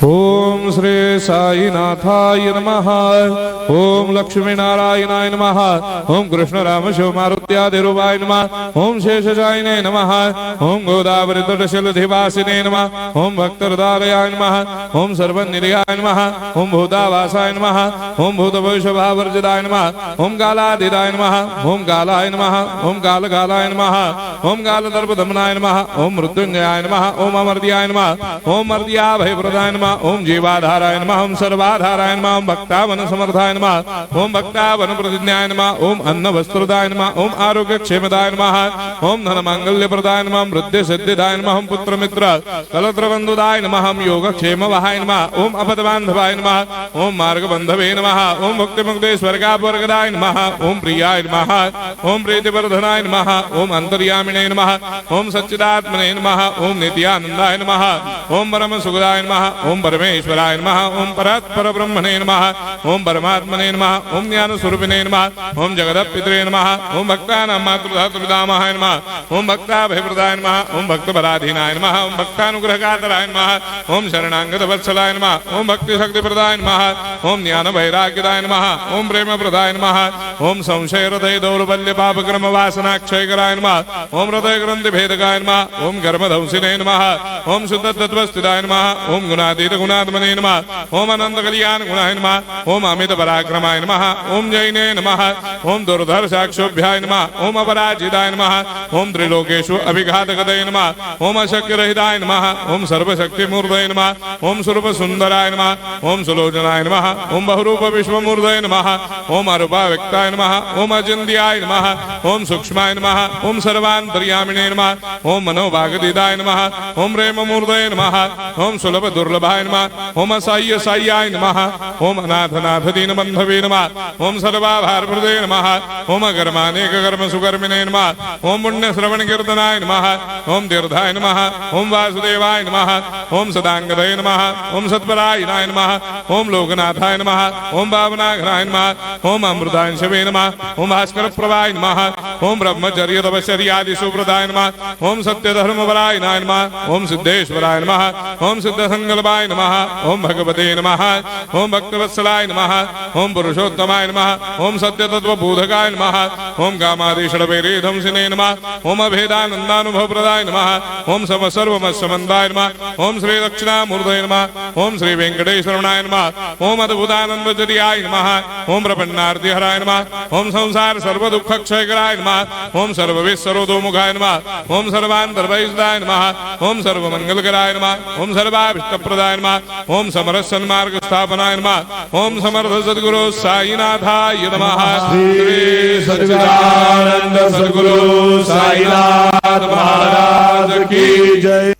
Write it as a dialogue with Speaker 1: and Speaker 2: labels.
Speaker 1: ओम श्री साईनाथाय नमः। ओम लक्ष्मी नारायणाय नमः। ओम कृष्ण राम शिव मारुत्यादिरूपाय नमः। ओम शेषशायिने नमः। ओम गोदावरी तटशिलधिवासिने नमः। ओम भक्तहृदयाय नमः। ओम सर्वनिलयाय नमः। ओम भूतावासाय नमः। ओम भूतभविष्यभावर्जिताय नमः। ओम कालाधीराय नमः। ओम कालाय नमः। ओम कालकालाय नमः। ओम कालदर्पदमनाय नमः। ओम मृत्युंजयाय नमः। ओम अमर्त्याय नमः। ओम मर्त्याभयप्रदाय नमः। ओम जीवाधाराय नमः। ओम सर्वाधाराय नमः। ओम भक्तावन समर्थाय नमः। ओम भक्तावन प्रतिज्ञाय नमः। ओम अन्न वस्त्रदाय नमः। ओम आरोग्य क्षेमदाय नमः। ओम धन मांगल्य प्रदाय नमः। वृद्धि सिद्धिदाय नमः। ओम पुत्र मित्र कलत्र बंधुदाय नमः। ओम योग क्षेम वहाय नमः। ओम अपद बांधवाय नमः। ओम मार्ग बंधवे नमः। ओम मुक्ति मुक्ति स्वर्गापवर्गदाय नमः। ओम प्रियाय नमः। ओम प्रीतिवर्धनाय नमः। ओम अंतर्यामिने नमः। ओम सच्चिदात्मने नमः। ओम नित्यानंदाय नमः। ओम परम सुखदाय नमः। ओम परमेश्वराय नमः। ओम परात्पर ब्रह्मणे नमः। ओम परमात्मने नमः। ओम ज्ञान स्वरूपिणे नमः। ओम जगदपितरे नमः। ओम भक्तानां मातृधातुर्धामाय नमः। ओम भक्ताभयप्रदाय नमः। ओम भक्तपराधीनाय नमः। ओम भक्तानुग्रहकातराय नमः। ओम शरणागत वत्सलाय नमः। ओम भक्ति शक्ति प्रदाय नमः। ओम ज्ञान वैराग्यदाय नमः। ओम प्रेम प्रदाय नमः। ओम संशय हृदय दौर्बल्य पाप कर्म वासना क्षयकराय नमः। ओम हृदय ग्रंथि भेदकाय नमः। ओम कर्मधंसिने नमः। ओम शुद्ध तत्वस्थिताय नमः। ओम गुणातीत गुणात्मने नमः। ओम अनंत कल्याण गुणाय नमः। ओम अमित पराक्रमाय नमः। ओम जैने नमः। ओम दुर्धर साक्षोभ्याय नमः। ओम अपराजिताय नमः। ओम त्रिलोकेषु अभिघातगतये नमः। ओम अशक्य रहिताय नमः। ओम सर्वशक्ति मूर्तये नमः। ओम स्वरूप सुंदराय नमः। ओम सुलोचनाय नमः। ओम बहुरूप विश्वमूर्तये नमः। ओम अरूपाव्यक्ताय नमः। ओम अचिन्त्याय नमः। ओम सूक्ष्माय नमः। ओम सर्वान्तर्यामिने नमः। ओम मनोभागदिदाय नमः। ओम प्रेम मूर्तये नमः। ओम सुलभ दुर्लभाय नमः। ओम असाह्य साह्याय नमः। ओम अनाथनाथ दीनबन्धवे नमः। ओम सर्वाभारप्रदे नमः। ओम अकर्मानेक कर्म सुकर्मिणे नमः। ओम पुण्य श्रवण कीर्तनाय नमः। ओम तीर्थाय नमः। ओम वासुदेवाय नमः। ओम सदांगदये नमः। ओम सत्परायणाय नमः। ओम लोकनाथाय नमः। ओम पावनाघ्नाय नमः। ओम अमृतांशवे नमः। ओम भास्कर प्रभाय नमः। ओम ब्रह्मचर्य तपश्चर्यादि सुप्रदाय नमः। ओम सत्यधर्मपरायणाय नमः। ओम सिद्धेश्वराय नमः। ओम सिद्ध संकल्पाय नमः। ओम भगवते नमः। ओम भक्तवत्सलाय नमः। ओम पुरुषोत्तमाय नमः। ओम सत्य तत्वबोधकाय नमः। ओम कामादिषडवैरेधंसिने नमः। ओम अभेदानंदानुभव प्रदाय नमः। ओम सर्वमस्समन्दाय नमः। ओम श्री दक्षिणामूर्तये नमः। ओम श्री वेंकटेश्वरनाय नमः। ओम अद्भुतानंदचर्याय नमः। ओम प्रपन्नार्तिहराय नमः। ओम संसार सर्व दुख क्षयकराय नमः। ओम सर्वविश्वरोधोमुखाय नमः। ओम सर्वान्तर्वैसदाय नमः। ओम सर्वमंगलकराय नमः। ओम सर्वाभिष्टप्रदाय नमः। ओम समरस सन्मार्ग स्थापनाय नमः। ओम समर्थ सद्गुरु साईनाथाय नमः।
Speaker 2: श्री सच्चिदानंद सद्गुरु साईनाथ महाराज की जय।